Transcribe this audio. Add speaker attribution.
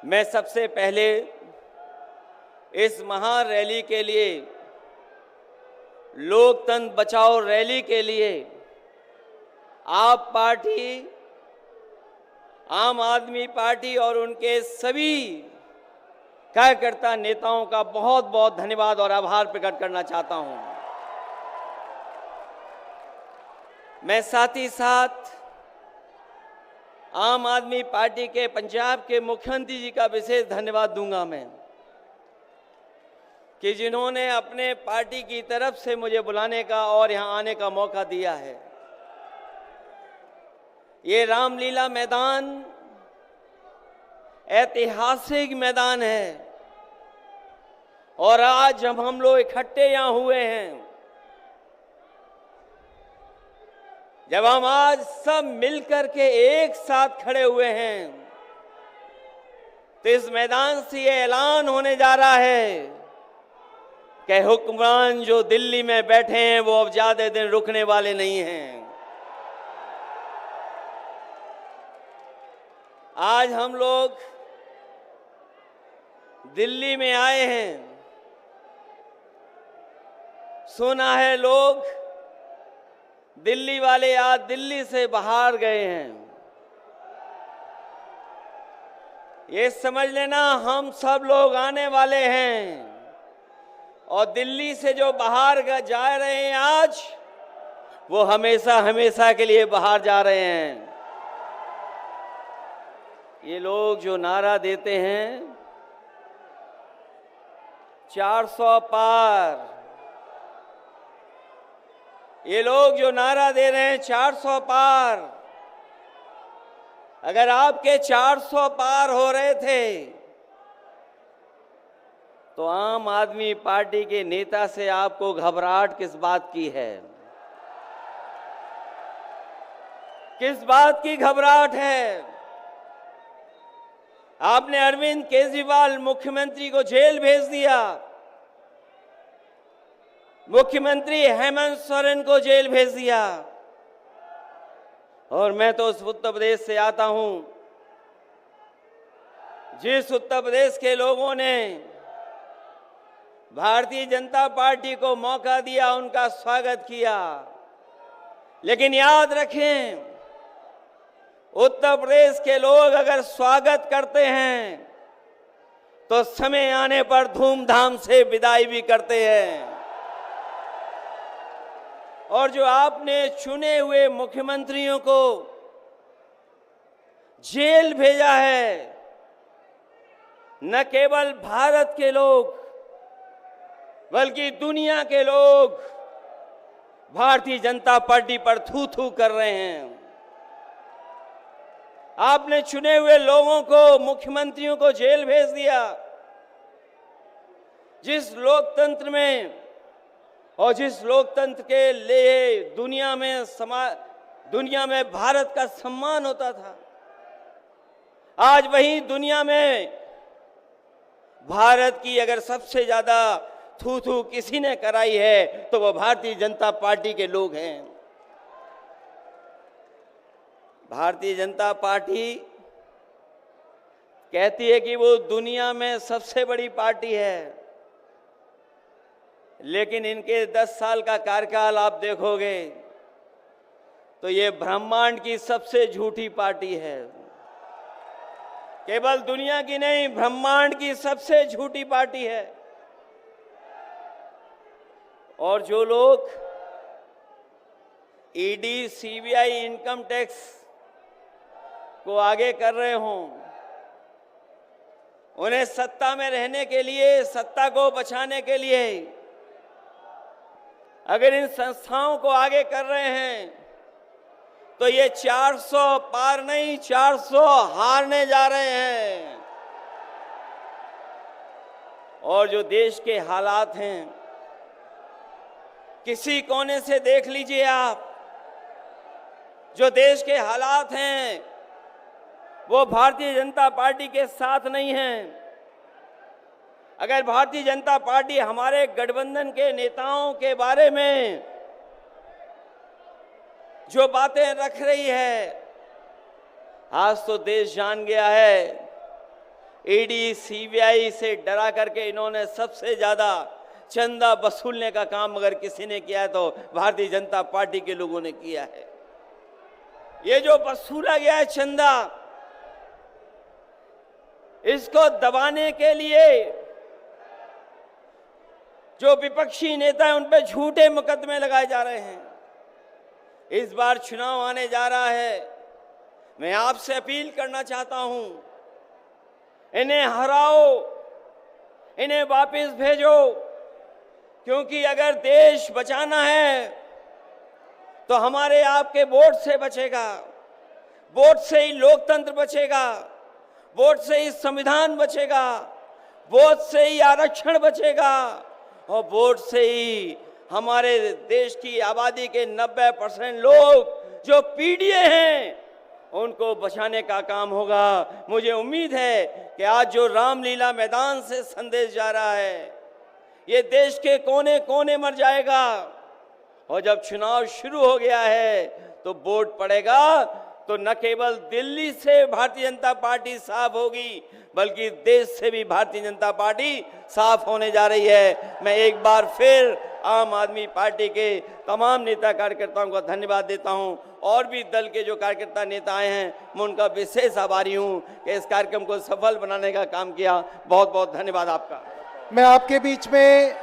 Speaker 1: मैं सबसे पहले इस महान रैली के लिए, लोकतंत्र बचाओ रैली के लिए आप पार्टी, आम आदमी पार्टी और उनके सभी कार्यकर्ता नेताओं का बहुत बहुत धन्यवाद और आभार प्रकट करना चाहता हूं। मैं साथ ही साथ आम आदमी पार्टी के पंजाब के मुख्यमंत्री जी का विशेष धन्यवाद दूंगा मैं, कि जिन्होंने अपने पार्टी की तरफ से मुझे बुलाने का और यहां आने का मौका दिया है। ये रामलीला मैदान ऐतिहासिक मैदान है और आज जब हम लोग इकट्ठे यहां हुए हैं, जब हम आज सब मिलकर के एक साथ खड़े हुए हैं, तो इस मैदान से ये ऐलान होने जा रहा है कि हुक्मरान जो दिल्ली में बैठे हैं वो अब ज्यादा दिन रुकने वाले नहीं हैं। आज हम लोग दिल्ली में आए हैं, सुना है लोग दिल्ली वाले आज दिल्ली से बाहर गए हैं। ये समझ लेना हम सब लोग आने वाले हैं और दिल्ली से जो बाहर जा रहे हैं आज, वो हमेशा हमेशा के लिए बाहर जा रहे हैं। ये लोग जो नारा देते हैं 400 पार, ये लोग जो नारा दे रहे हैं 400 पार, अगर आपके 400 पार हो रहे थे तो आम आदमी पार्टी के नेता से आपको घबराहट किस बात की है? किस बात की घबराहट है? आपने अरविंद केजरीवाल मुख्यमंत्री को जेल भेज दिया, मुख्यमंत्री हेमंत सोरेन को जेल भेज दिया। और मैं तो उस उत्तर प्रदेश से आता हूं, जिस उत्तर प्रदेश के लोगों ने भारतीय जनता पार्टी को मौका दिया, उनका स्वागत किया। लेकिन याद रखें, उत्तर प्रदेश के लोग अगर स्वागत करते हैं तो समय आने पर धूमधाम से विदाई भी करते हैं। और जो आपने चुने हुए मुख्यमंत्रियों को जेल भेजा है, न केवल भारत के लोग बल्कि दुनिया के लोग भारतीय जनता पार्टी पर थू थू कर रहे हैं। आपने चुने हुए लोगों को, मुख्यमंत्रियों को जेल भेज दिया। जिस लोकतंत्र में और जिस लोकतंत्र के लिए दुनिया में भारत का सम्मान होता था, आज वही दुनिया में भारत की अगर सबसे ज्यादा थू थू किसी ने कराई है तो वो भारतीय जनता पार्टी के लोग हैं। भारतीय जनता पार्टी कहती है कि वो दुनिया में सबसे बड़ी पार्टी है, लेकिन इनके 10 साल का कार्यकाल आप देखोगे तो ये ब्रह्मांड की सबसे झूठी पार्टी है। केवल दुनिया की नहीं, ब्रह्मांड की सबसे झूठी पार्टी है। और जो लोग ईडी, सीबीआई, इनकम टैक्स को आगे कर रहे हों, उन्हें सत्ता में रहने के लिए, सत्ता को बचाने के लिए अगर इन संस्थाओं को आगे कर रहे हैं तो ये 400 पार नहीं, 400 हारने जा रहे हैं। और जो देश के हालात हैं, किसी कोने से देख लीजिए आप, जो देश के हालात हैं वो भारतीय जनता पार्टी के साथ नहीं हैं। अगर भारतीय जनता पार्टी हमारे गठबंधन के नेताओं के बारे में जो बातें रख रही है, आज तो देश जान गया है ईडी सीबीआई से डरा करके इन्होंने सबसे ज्यादा चंदा वसूलने का काम अगर किसी ने किया है तो भारतीय जनता पार्टी के लोगों ने किया है। ये जो वसूला गया है चंदा, इसको दबाने के लिए जो विपक्षी नेता हैं उन पे झूठे मुकदमे लगाए जा रहे हैं। इस बार चुनाव आने जा रहा है, मैं आपसे अपील करना चाहता हूं, इन्हें हराओ, इन्हें वापस भेजो, क्योंकि अगर देश बचाना है तो हमारे आपके वोट से बचेगा, वोट से ही लोकतंत्र बचेगा, वोट से ही संविधान बचेगा, वोट से ही आरक्षण बचेगा और वोट से ही हमारे देश की आबादी के 90% लोग जो पीड़ित हैं उनको बचाने का काम होगा। मुझे उम्मीद है कि आज जो रामलीला मैदान से संदेश जा रहा है ये देश के कोने कोने मर जाएगा और जब चुनाव शुरू हो गया है तो वोट पड़ेगा तो न केवल दिल्ली से भारतीय जनता पार्टी साफ होगी बल्कि देश से भी भारतीय जनता पार्टी साफ होने जा रही है। मैं एक बार फिर आम आदमी पार्टी के तमाम नेता कार्यकर्ताओं को धन्यवाद देता हूं और भी दल के जो कार्यकर्ता नेता आए हैं मैं उनका विशेष आभारी हूं कि इस कार्यक्रम को सफल बनाने का काम किया। बहुत बहुत धन्यवाद आपका।
Speaker 2: मैं आपके बीच में